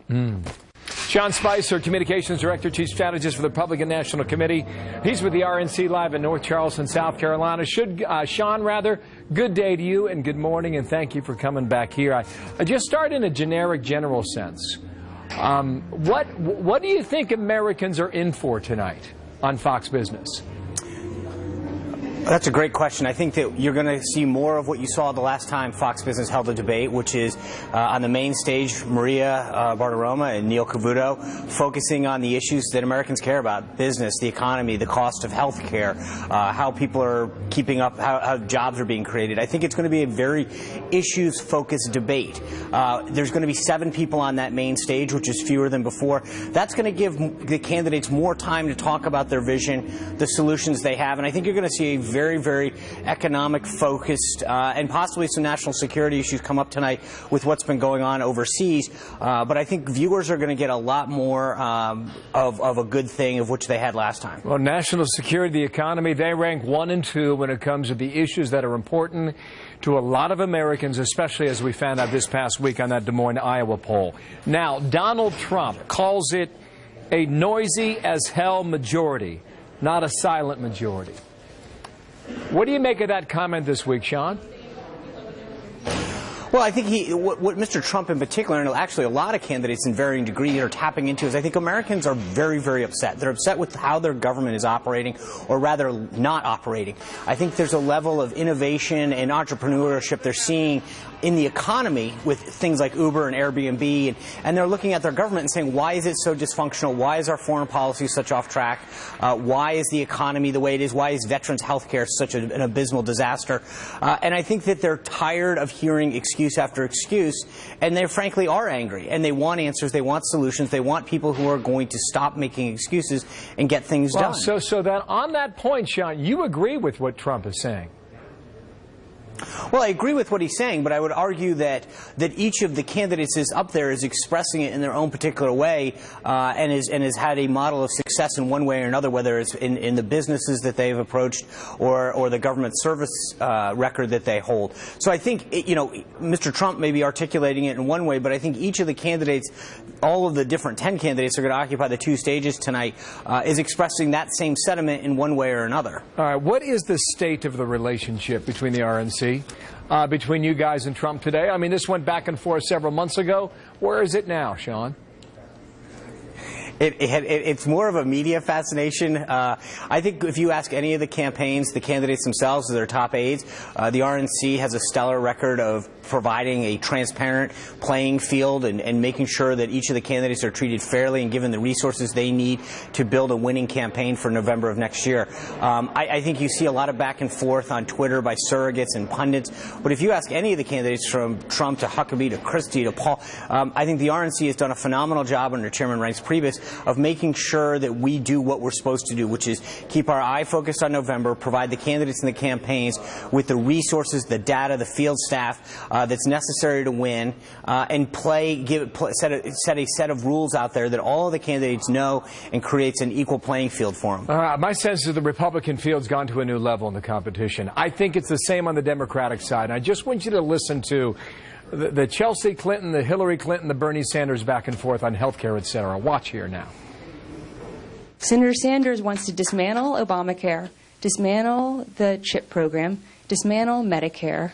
Sean Spicer, Communications Director, Chief Strategist for the Republican National Committee. He's with the RNC live in North Charleston, South Carolina. Sean, good day to you and good morning, and thank you for coming back here. I just start in a generic, general sense. What do you think Americans are in for tonight on Fox Business? That's a great question. I think that you're going to see more of what you saw the last time Fox Business held a debate, which is on the main stage, Maria Bartiromo and Neil Cavuto focusing on the issues that Americans care about: business, the economy, the cost of health care, how people are keeping up, how jobs are being created. I think it's going to be a very issues-focused debate. There's going to be 7 people on that main stage, which is fewer than before. That's going to give the candidates more time to talk about their vision, the solutions they have, and I think you're going to see a very, very economic-focused and possibly some national security issues come up tonight with what's been going on overseas. But I think viewers are going to get a lot more of a good thing of which they had last time. Well, national security, the economy, they rank 1 and 2 when it comes to the issues that are important to a lot of Americans, especially as we found out this past week on that Des Moines, Iowa poll. Now, Donald Trump calls it a noisy as hell majority, not a silent majority. What do you make of that comment this week, Sean? Well, I think what Mr. Trump in particular, and actually a lot of candidates in varying degree are tapping into, is I think Americans are very, very upset. They're upset with how their government is operating, or rather not operating. I think there's a level of innovation and entrepreneurship they're seeing in the economy with things like Uber and Airbnb, and they're looking at their government and saying, why is it so dysfunctional? Why is our foreign policy such off track? Why is the economy the way it is? Why is veterans health care such an abysmal disaster? And I think that they're tired of hearing excuse after excuse, and they frankly are angry, and they want answers, they want solutions, they want people who are going to stop making excuses and get things done. So that on that point, Sean, you agree with what Trump is saying? Well, I agree with what he's saying, but I would argue that each of the candidates is up there is expressing it in their own particular way, and has had a model of success in one way or another, whether it's in the businesses that they've approached or the government service record that they hold. So I think, Mr. Trump may be articulating it in one way, but I think each of the candidates, all of the different 10 candidates are going to occupy the 2 stages tonight, is expressing that same sentiment in one way or another. All right. What is the state of the relationship between the RNC? Between you guys and Trump today? I mean, this went back and forth several months ago. Where is it now, Sean? It's more of a media fascination. I think if you ask any of the campaigns, the candidates themselves, their top aides, the RNC has a stellar record of providing a transparent playing field and making sure that each of the candidates are treated fairly and given the resources they need to build a winning campaign for November of next year. I think you see a lot of back and forth on Twitter by surrogates and pundits, but if you ask any of the candidates from Trump to Huckabee to Christie to Paul, I think the RNC has done a phenomenal job under Chairman Reince Priebus of making sure that we do what we're supposed to do, which is keep our eye focused on November, provide the candidates and the campaigns with the resources, the data, the field staff that's necessary to win, and set a set of rules out there that all of the candidates know and creates an equal playing field for them. My sense is the Republican field's gone to a new level in the competition. I think it's the same on the Democratic side. I just want you to listen to the Chelsea Clinton, the Hillary Clinton, the Bernie Sanders back and forth on health care, etc. Watch here now. Senator Sanders wants to dismantle Obamacare, dismantle the CHIP program, dismantle Medicare,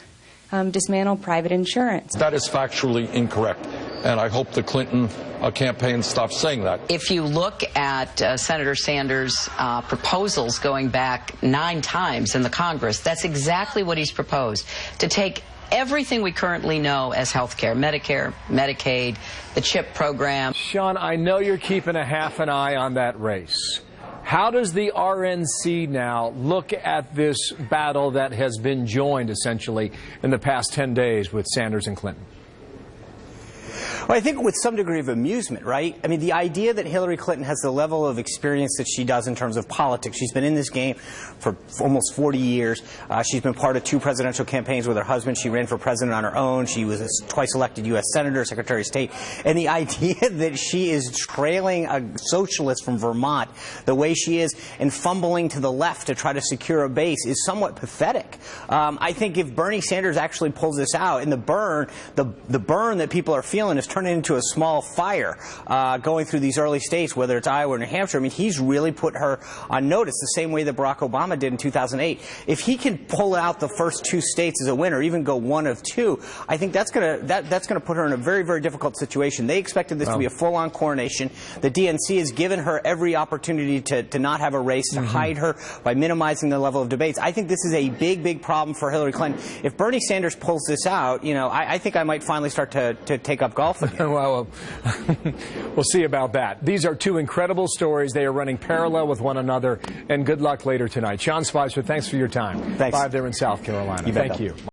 dismantle private insurance. That is factually incorrect, and I hope the Clinton campaign stops saying that. If you look at Senator Sanders' proposals going back 9 times in the Congress, that's exactly what he's proposed, to take everything we currently know as health care, Medicare, Medicaid, the CHIP program. Sean, I know you're keeping a half an eye on that race. How does the RNC now look at this battle that has been joined, essentially, in the past 10 days with Sanders and Clinton? Well, I think with some degree of amusement, right? I mean, the idea that Hillary Clinton has the level of experience that she does in terms of politics. She's been in this game for almost 40 years. She's been part of 2 presidential campaigns with her husband. She ran for president on her own. She was a twice elected U.S. Senator, Secretary of State. And the idea that she is trailing a socialist from Vermont the way she is and fumbling to the left to try to secure a base is somewhat pathetic. I think if Bernie Sanders actually pulls this out, and the burn that people are feeling is turning into a small fire going through these early states, whether it's Iowa or New Hampshire. I mean, he's really put her on notice the same way that Barack Obama did in 2008. If he can pull out the first 2 states as a winner, even go one of 2, I think that's going to put her in a very, very difficult situation. They expected this to be a full-on coronation. The DNC has given her every opportunity to not have a race, to hide her by minimizing the level of debates. I think this is a big, big problem for Hillary Clinton. If Bernie Sanders pulls this out, you know, I think I might finally start to take up golf again. Well, we'll see about that. These are 2 incredible stories. They are running parallel with one another. And good luck later tonight. Sean Spicer, thanks for your time. Thanks. Live there in South Carolina. You bet, Thank you.